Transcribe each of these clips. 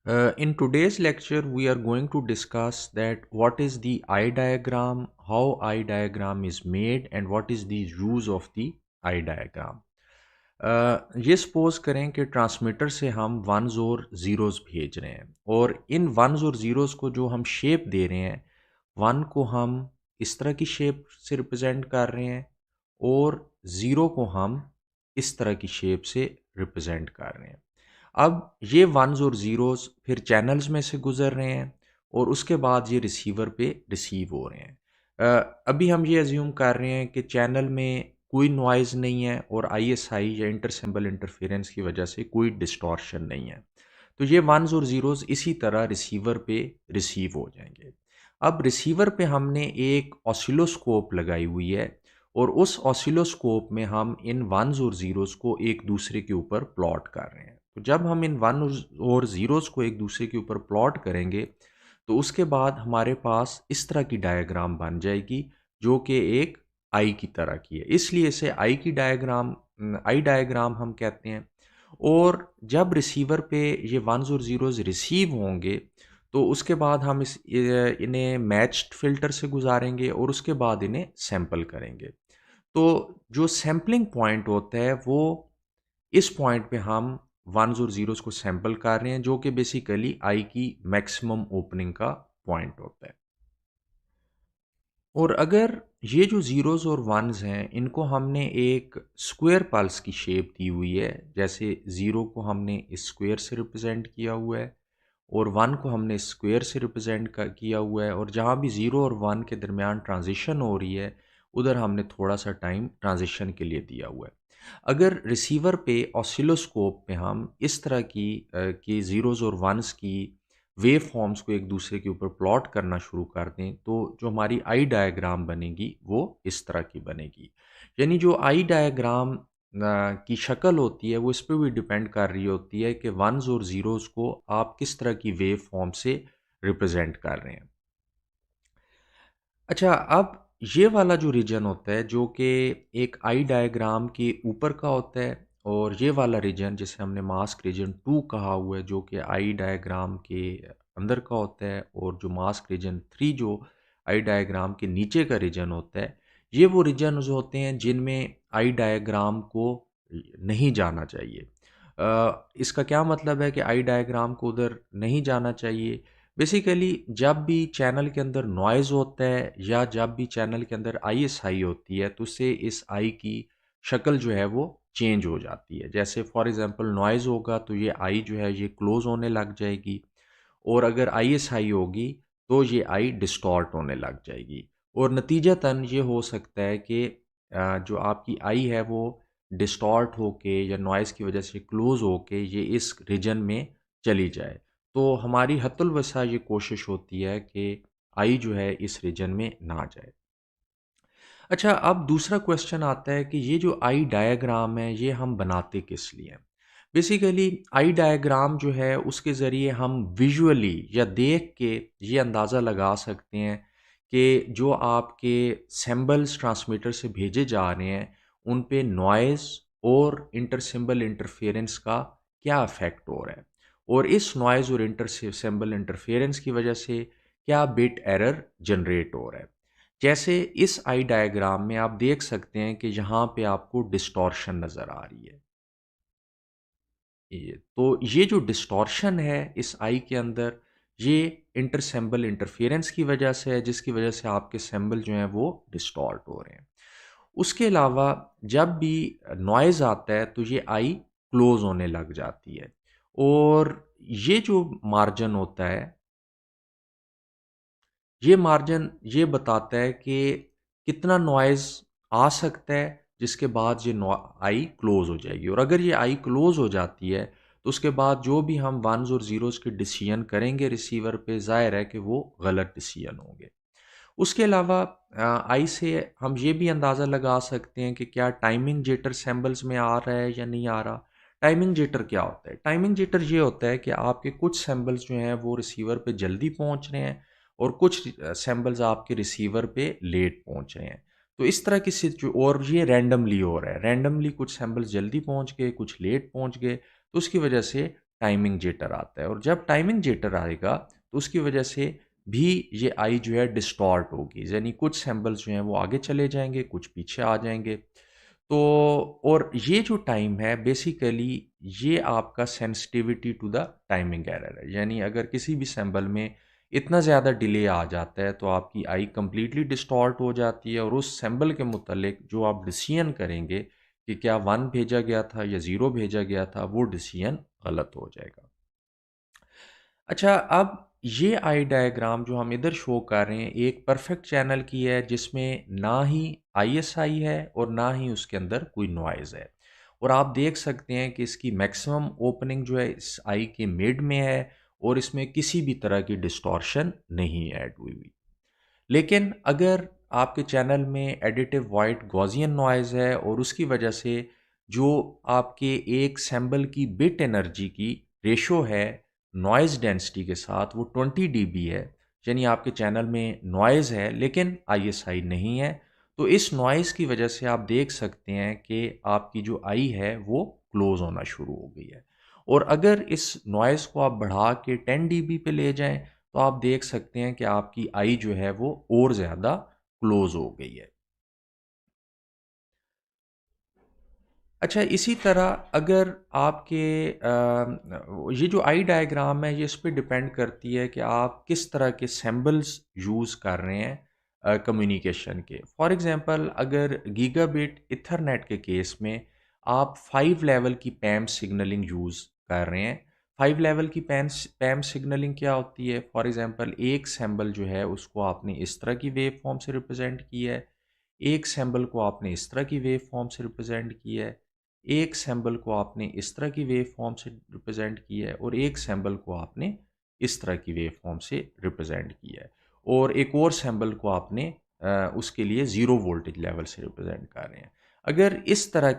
In today's lecture, we are going to discuss that what is the eye diagram, how eye diagram is made, and what is the use of the eye diagram. ये suppose करें कि transmitter से हम once और zeros भेज रहे हैं और इन वंस और ज़ीरोज़ को जो हम शेप दे रहे हैं, वन को हम इस तरह की शेप से रिप्रेजेंट कर रहे हैं और ज़ीरो को हम इस तरह की शेप से रिप्रेजेंट कर रहे हैं। अब ये वंस और ज़ीरोज़ फिर चैनल्स में से गुज़र रहे हैं और उसके बाद ये रिसीवर पे रिसीव हो रहे हैं। अभी हम ये अज्यूम कर रहे हैं कि चैनल में कोई नॉइज़ नहीं है और आईएसआई या इंटर सिंबल इंटरफेरेंस की वजह से कोई डिस्टॉर्शन नहीं है। तो ये वंस और ज़ीरोज़ इसी तरह रिसीवर पे रिसीव हो जाएंगे। अब रिसीवर पे हमने एक ऑसिलोस्कोप लगाई हुई है और उस ऑसिलोस्कोप में हम इन वंस और ज़ीरोज़ को एक दूसरे के ऊपर प्लॉट कर रहे हैं। तो जब हम इन वन और ज़ीरोज़ को एक दूसरे के ऊपर प्लॉट करेंगे तो उसके बाद हमारे पास इस तरह की डायग्राम बन जाएगी जो कि एक आई की तरह की है, इसलिए इसे आई डायग्राम हम कहते हैं। और जब रिसीवर पे ये वंस और ज़ीरोज़ रिसीव होंगे तो उसके बाद हम इन्हें मैच्ड फ़िल्टर से गुजारेंगे और उसके बाद इन्हें सैंपल करेंगे। तो जो सैंपलिंग पॉइंट होता है वो इस पॉइंट पे हम वंस और ज़ीरोज़ को सैंपल कर रहे हैं जो कि बेसिकली आई की मैक्सिमम ओपनिंग का पॉइंट होता है। और अगर ये जो ज़ीरोज़ और वंस हैं इनको हमने एक स्क्वायर पल्स की शेप दी हुई है, जैसे ज़ीरो को हमने इस स्क्वायर से रिप्रेजेंट किया हुआ है और वन को हमने स्क्वायर से रिप्रेजेंट किया हुआ है और जहाँ भी ज़ीरो और वन के दरमियान ट्रांजिशन हो रही है उधर हमने थोड़ा सा टाइम ट्रांजिशन के लिए दिया हुआ है। अगर रिसीवर पे ऑसिलोस्कोप पे हम इस तरह की ज़ीरोज़ और वंस की वेव फॉर्म्स को एक दूसरे के ऊपर प्लॉट करना शुरू कर दें तो जो हमारी आई डायग्राम बनेगी वो इस तरह की बनेगी। यानी जो आई डायग्राम की शक्ल होती है वो इस पे भी डिपेंड कर रही होती है कि वंस और ज़ीरोज़ को आप किस तरह की वेव फॉर्म से रिप्रेजेंट कर रहे हैं। अच्छा, अब ये वाला जो रीजन होता है जो कि एक आई डायग्राम के ऊपर का होता है और ये वाला रीजन जिसे हमने मास्क रीजन 2 कहा हुआ है जो कि आई डायग्राम के अंदर का होता है और जो मास्क रीजन 3 जो आई डायग्राम के नीचे का रीजन होता है, ये वो रीजन्स होते हैं जिनमें आई डायग्राम को नहीं जाना चाहिए। इसका क्या मतलब है कि आई डायग्राम को उधर नहीं जाना चाहिए? बेसिकली जब भी चैनल के अंदर नॉइज़ होता है या जब भी चैनल के अंदर आईएसआई होती है तो उससे इस आई की शक्ल जो है वो चेंज हो जाती है। जैसे फॉर एग्जांपल नॉइज़ होगा तो ये आई जो है ये क्लोज़ होने लग जाएगी और अगर आईएसआई होगी तो ये आई डिस्टॉर्ट होने लग जाएगी और नतीजतन ये हो सकता है कि जो आपकी आई है वो डिस्टॉर्ट होके या नॉइज़ की वजह से क्लोज़ होके ये इस रीजन में चली जाए। तो हमारी हत्तुल वसा ये कोशिश होती है कि आई जो है इस रीजन में ना जाए। अच्छा, अब दूसरा क्वेश्चन आता है कि ये जो आई डायग्राम है ये हम बनाते किस लिए हैं? बेसिकली आई डायग्राम जो है उसके ज़रिए हम विजुअली या देख के ये अंदाज़ा लगा सकते हैं कि जो आपके सिंबल्स ट्रांसमीटर से भेजे जा रहे हैं उन पे नॉइज़ और इंटर सिंबल इंटरफेरेंस का क्या इफ़ेक्ट हो रहा है और इस नॉइज़ और इंटर सिंबल इंटरफेरेंस की वजह से क्या बिट एरर जनरेट हो रहा है। जैसे इस आई डायग्राम में आप देख सकते हैं कि यहाँ पे आपको डिस्टॉर्शन नज़र आ रही है। ये जो डिस्टॉर्शन है इस आई के अंदर, ये इंटरसेंबल इंटरफेरेंस की वजह से है जिसकी वजह से आपके सिंबल जो हैं वो डिस्टॉर्ट हो रहे हैं। उसके अलावा जब भी नॉइज़ आता है तो ये आई क्लोज़ होने लग जाती है और ये जो मार्जिन होता है ये मार्जिन ये बताता है कि कितना नॉइज़ आ सकता है जिसके बाद ये आई क्लोज़ हो जाएगी और अगर ये आई क्लोज़ हो जाती है तो उसके बाद जो भी हम वंस और ज़ीरोज़ के डिसीजन करेंगे रिसीवर पे ज़ाहिर है कि वो गलत डिसीजन होंगे। उसके अलावा आई से हम ये भी अंदाज़ा लगा सकते हैं कि क्या टाइमिंग जिटर सैंपल्स में आ रहा है या नहीं आ रहा। टाइमिंग जिटर क्या होता है? टाइमिंग जिटर ये होता है कि आपके कुछ सैंपल्स जो हैं वो रिसीवर पे जल्दी पहुंच रहे हैं और कुछ सैंपल्स आपके रिसीवर पे लेट पहुंच रहे हैं। तो इस तरह की और ये रैंडमली हो रहा है, रैंडमली कुछ सैंपल्स जल्दी पहुंच गए, कुछ लेट पहुंच गए, तो उसकी वजह से टाइमिंग जिटर आता है, और जब टाइमिंग जिटर आएगा तो उसकी वजह से भी ये आई जो है डिस्टॉर्ट होगी, यानी कुछ सैम्पल्स जो हैं वो आगे चले जाएंगे, कुछ पीछे आ जाएंगे। तो और ये जो टाइम है बेसिकली ये आपका sensitivity to the timing error है, यानी अगर किसी भी सैम्पल में इतना ज़्यादा डिले आ जाता है तो आपकी आई कंप्लीटली डिस्टॉर्ट हो जाती है, और उस सैम्पल के मुतालिक जो आप डिसीजन करेंगे कि क्या 1 भेजा गया था या 0 भेजा गया था, वो डिसीजन गलत हो जाएगा। अच्छा, अब ये आई डायग्राम जो हम इधर शो कर रहे हैं एक परफेक्ट चैनल की है, जिसमें ना ही आईएसआई है और ना ही उसके अंदर कोई नॉइज़ है, और आप देख सकते हैं कि इसकी मैक्सिमम ओपनिंग जो है इस आई के मिड में है, और इसमें किसी भी तरह की डिस्टॉर्शन नहीं ऐड हुई हुई। लेकिन अगर आपके चैनल में एडिटिव वाइट गॉसियन नॉइज़ है और उसकी वजह से जो आपके एक सैंपल की बिट एनर्जी की रेशो है नॉइज़ डेंसिटी के साथ वो 20 डीबी है, यानी आपके चैनल में नॉइज़ है लेकिन आईएसआई नहीं है, तो इस नॉइज़ की वजह से आप देख सकते हैं कि आपकी जो आई है वो क्लोज होना शुरू हो गई है। और अगर इस नॉइज़ को आप बढ़ा के 10 डीबी पे ले जाएं तो आप देख सकते हैं कि आपकी आई जो है वो और ज़्यादा क्लोज हो गई है। अच्छा, इसी तरह अगर आपके ये जो आई डायग्राम है ये इस पे डिपेंड करती है कि आप किस तरह के सिंबल्स यूज़ कर रहे हैं कम्युनिकेशन के। फॉर एग्जांपल अगर गीगाबिट इथरनेट के केस में आप 5 लेवल की पैम सिग्नलिंग यूज़ कर रहे हैं। 5 लेवल की पैम सिग्नलिंग क्या होती है? फॉर एग्जांपल एक सिंबल जो है उसको आपने इस तरह की वेव फॉर्म से रिप्रेजेंट किया है, एक सिंबल को आपने इस तरह की वेव फॉर्म से रिप्रेजेंट किया है, एक सिंबल को आपने इस तरह की वेव फॉर्म से रिप्रेजेंट किया है, और एक सिंबल को आपने इस तरह की वेव फॉर्म से रिप्रेजेंट किया है, और एक और सिंबल को आपने उसके लिए ज़ीरो वोल्टेज लेवल से रिप्रेजेंट कर रहे हैं। अगर इस तरह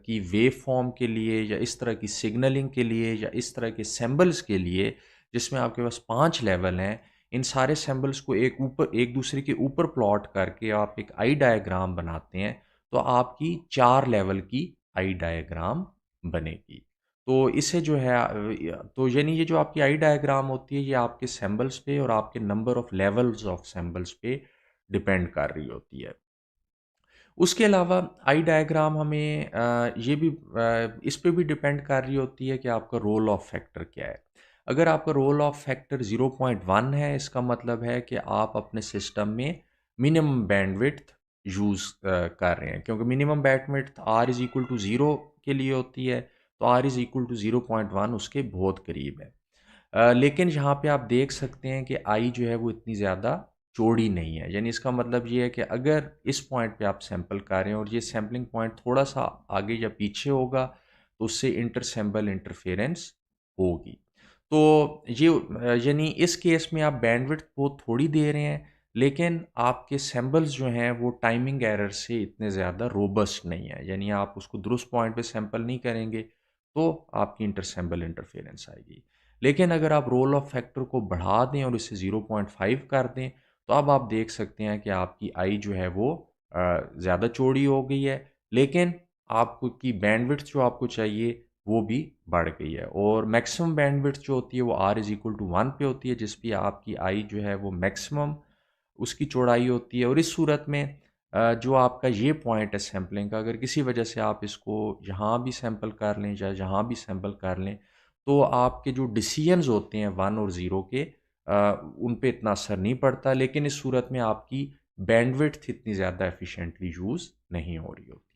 की वेव फॉर्म के लिए या इस तरह की सिग्नलिंग के लिए या इस तरह के सिंबल्स के लिए जिसमें आपके पास 5 लेवल हैं, इन सारे सिंबल्स को एक दूसरे के ऊपर प्लॉट करके आप एक आई डायग्राम बनाते हैं, तो आपकी 4 लेवल की आई डायग्राम बनेगी। तो इससे जो है तो यानी ये जो आपकी आई डायग्राम होती है ये आपके सिंबल्स पे और आपके number of levels of symbols पे डिपेंड कर रही होती है। उसके अलावा आई डायग्राम हमें ये भी इस पे भी डिपेंड कर रही होती है कि आपका रोल ऑफ फैक्टर क्या है। अगर आपका रोल ऑफ फैक्टर 0.1 है, इसका मतलब है कि आप अपने सिस्टम में मिनिमम बैंडविड्थ यूज़ कर रहे हैं, क्योंकि minimum bandwidth R is equal to 0 के लिए होती है, तो आर इज़ इक्वल टू 0.1 उसके बहुत करीब है। लेकिन यहाँ पे आप देख सकते हैं कि आई जो है वो इतनी ज़्यादा चौड़ी नहीं है, यानी इसका मतलब ये है कि अगर इस पॉइंट पे आप सैंपल कर रहे हैं और ये सैंपलिंग पॉइंट थोड़ा सा आगे या पीछे होगा तो उससे इंटर सैंपल इंटरफेरेंस होगी। तो ये यानी इस केस में आप बैंडविड्थ बहुत थोड़ी दे रहे हैं, लेकिन आपके सैंपल्स जो हैं वो टाइमिंग एरर से इतने ज़्यादा रोबस्ट नहीं है, यानी आप उसको दुरुस्त पॉइंट पे सैंपल नहीं करेंगे तो आपकी इंटर सैंपल इंटरफेरेंस आएगी। लेकिन अगर आप रोल ऑफ फैक्टर को बढ़ा दें और इसे 0.5 कर दें तो अब आप देख सकते हैं कि आपकी आई जो है वो ज़्यादा चौड़ी हो गई है, लेकिन आपको की बैंडविड्थ जो आपको चाहिए वो भी बढ़ गई है, और मैक्सिमम बैंडविड्थ जो होती है वो आर इज़ इक्वल टू 1 पे होती है, जिस पे आपकी आई जो है वो मैक्सिमम उसकी चौड़ाई होती है। और इस सूरत में जो आपका ये पॉइंट है सैंपलिंग का, अगर किसी वजह से आप इसको यहाँ भी सैंपल कर लें या यहाँ भी सैंपल कर लें तो आपके जो डिसीजंस होते हैं 1 और 0 के उन पे इतना असर नहीं पड़ता, लेकिन इस सूरत में आपकी बैंडविड्थ इतनी ज़्यादा एफिशिएंटली यूज़ नहीं हो रही होती।